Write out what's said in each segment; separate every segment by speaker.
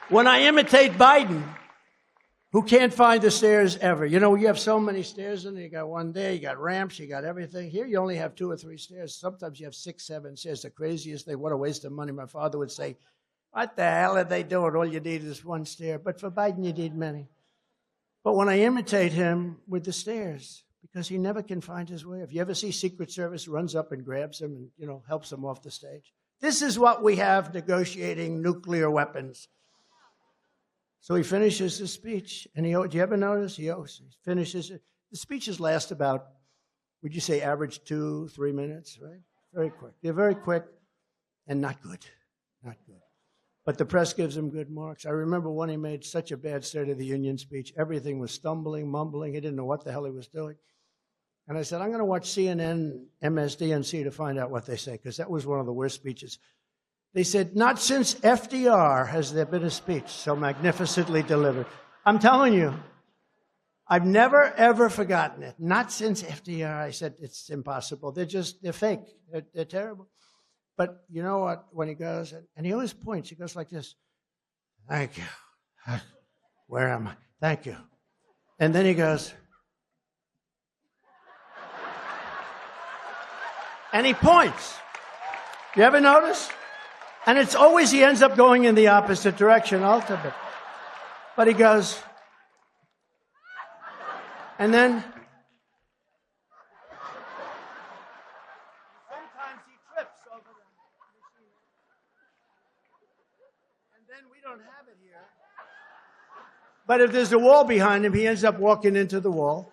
Speaker 1: When I imitate Biden, who can't find the stairs ever. You know, you have so many stairs in there. You got one there, you got ramps, you got everything. Here you only have 2 or 3 stairs. Sometimes you have 6, 7 stairs. The craziest thing, what a waste of money. My father would say, what the hell are they doing? All you need is 1 stair. But for Biden, you need many. But when I imitate him with the stairs, because he never can find his way. If you ever see Secret Service runs up and grabs him and, helps him off the stage. This is what we have negotiating nuclear weapons. So he finishes his speech, and do you ever notice? He finishes it. The speeches last about, would you say, average 2-3 minutes, right? Very quick. They're very quick and not good. Not good. But the press gives him good marks. I remember when he made such a bad State of the Union speech. Everything was stumbling, mumbling. He didn't know what the hell he was doing. And I said, I'm going to watch CNN, MSDNC to find out what they say, because that was one of the worst speeches. They said, not since FDR has there been a speech so magnificently delivered. I'm telling you, I've never, ever forgotten it. Not since FDR. I said, it's impossible. They're fake. They're terrible. But you know what? When he goes, and he always points, he goes like this. Thank you. Where am I? Thank you. And then he goes. And he points. You ever notice? And it's always he ends up going in the opposite direction ultimately. But he goes, and then sometimes he trips over the machine. And then we don't have it here. But if there's a wall behind him, he ends up walking into the wall.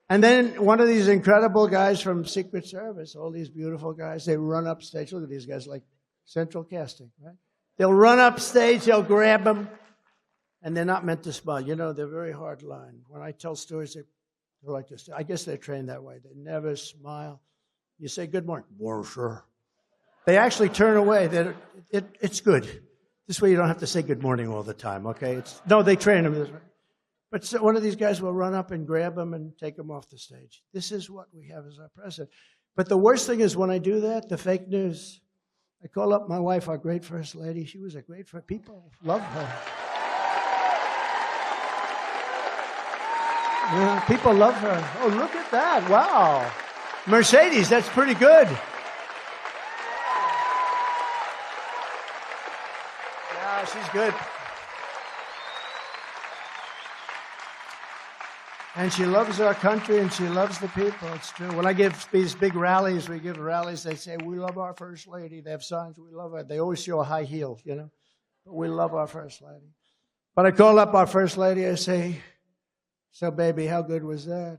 Speaker 1: And then one of these incredible guys from Secret Service, all these beautiful guys, they run up stage. Look at these guys, like central casting, right? They'll run up stage, they'll grab them, and they're not meant to smile. You know, they're very hard line. When I tell stories, they're like this. I guess they're trained that way. They never smile. You say, good morning. Well, sure. They actually turn away. It's good. This way you don't have to say good morning all the time, okay? They train them this way. But one of these guys will run up and grab him and take him off the stage. This is what we have as our president. But the worst thing is when I do that, the fake news. I call up my wife, our great first lady. She was a great first. People love her. Yeah, people love her. Oh, look at that. Wow. Mercedes, that's pretty good. Yeah, she's good. And she loves our country and she loves the people. It's true. When I give these big rallies, we give rallies, they say, we love our first lady. They have signs, we love her. They always show a high heel, But we love our first lady. But I call up our first lady, I say, so baby, how good was that?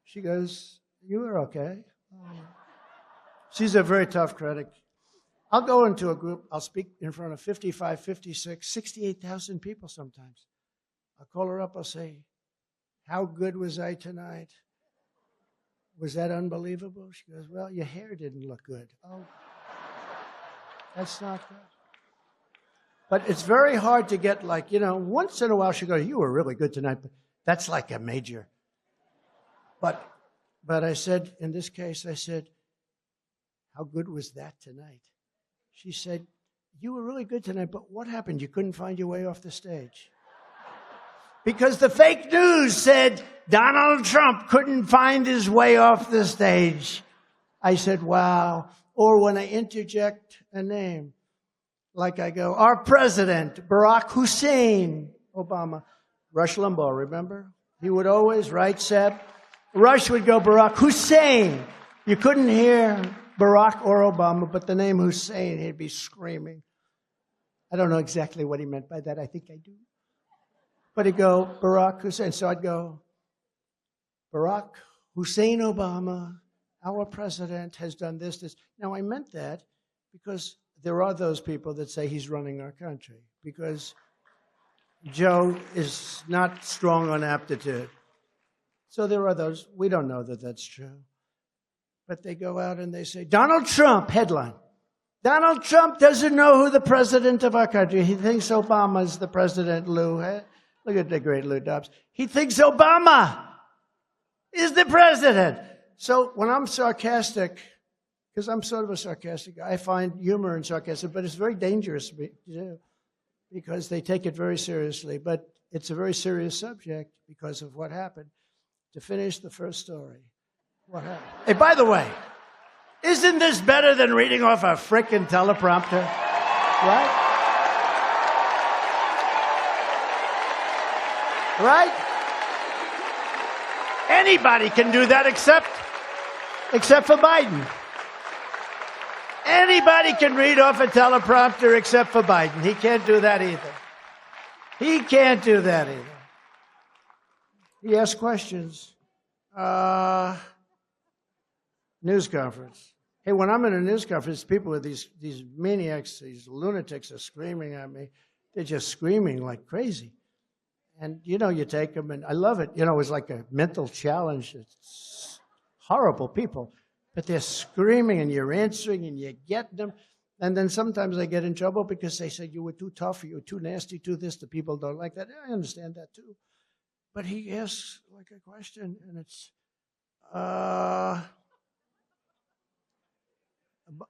Speaker 1: She goes, you were okay. She's a very tough critic. I'll go into a group, I'll speak in front of 55, 56, 68,000 people sometimes. I'll call her up, I'll say, how good was I tonight? Was that unbelievable? She goes, well, your hair didn't look good. Oh, that's not good. But it's very hard to get once in a while she goes, you were really good tonight, but that's like a major. But I said, in this case, I said, how good was that tonight? She said, you were really good tonight, but what happened? You couldn't find your way off the stage. Because the fake news said Donald Trump couldn't find his way off the stage. I said, wow. Or when I interject a name, like I go, our president, Barack Hussein Obama. Rush Limbaugh, remember? He would always, right, Seb? Rush would go, Barack Hussein. You couldn't hear Barack or Obama, but the name Hussein, he'd be screaming. I don't know exactly what he meant by that. I think I do. But he'd go, Barack Hussein. So I'd go, Barack Hussein Obama, our president, has done this. Now, I meant that because there are those people that say he's running our country because Joe is not strong on aptitude. So there are those. We don't know that that's true. But they go out and they say, Donald Trump, headline. Donald Trump doesn't know who the president of our country. He thinks Obama's the president, Lou. Look at the great Lou Dobbs. He thinks Obama is the president. So when I'm sarcastic, because I'm sort of a sarcastic guy. I find humor in sarcasm, but it's very dangerous to do because they take it very seriously. But it's a very serious subject because of what happened. To finish the first story, what happened? Hey, by the way, isn't this better than reading off a frickin' teleprompter? Right? Right? Anybody can do that except for Biden. Anybody can read off a teleprompter except for Biden. He can't do that either. He can't do that either. He asks questions. News conference. Hey, when I'm in a news conference, people with these maniacs, these lunatics are screaming at me. They're just screaming like crazy. And, you take them, and I love it. It's like a mental challenge. It's horrible people. But they're screaming, and you're answering, and you get them. And then sometimes they get in trouble because they say, you were too tough, you were too nasty, too this. The people don't like that. I understand that, too. But he asks, like, a question, and it's,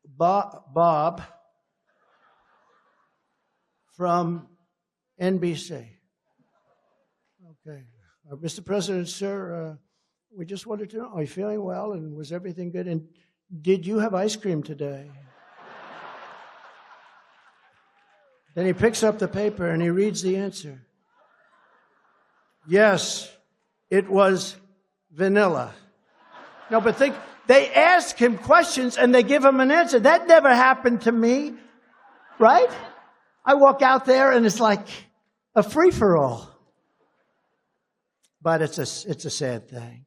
Speaker 1: Bob from NBC. Okay. Mr. President, sir, we just wanted to know, are you feeling well, and was everything good? And did you have ice cream today? Then he picks up the paper, and he reads the answer. Yes, it was vanilla. No, but they ask him questions and they give him an answer. That never happened to me, right? I walk out there and it's like a free-for-all. But it's a sad thing.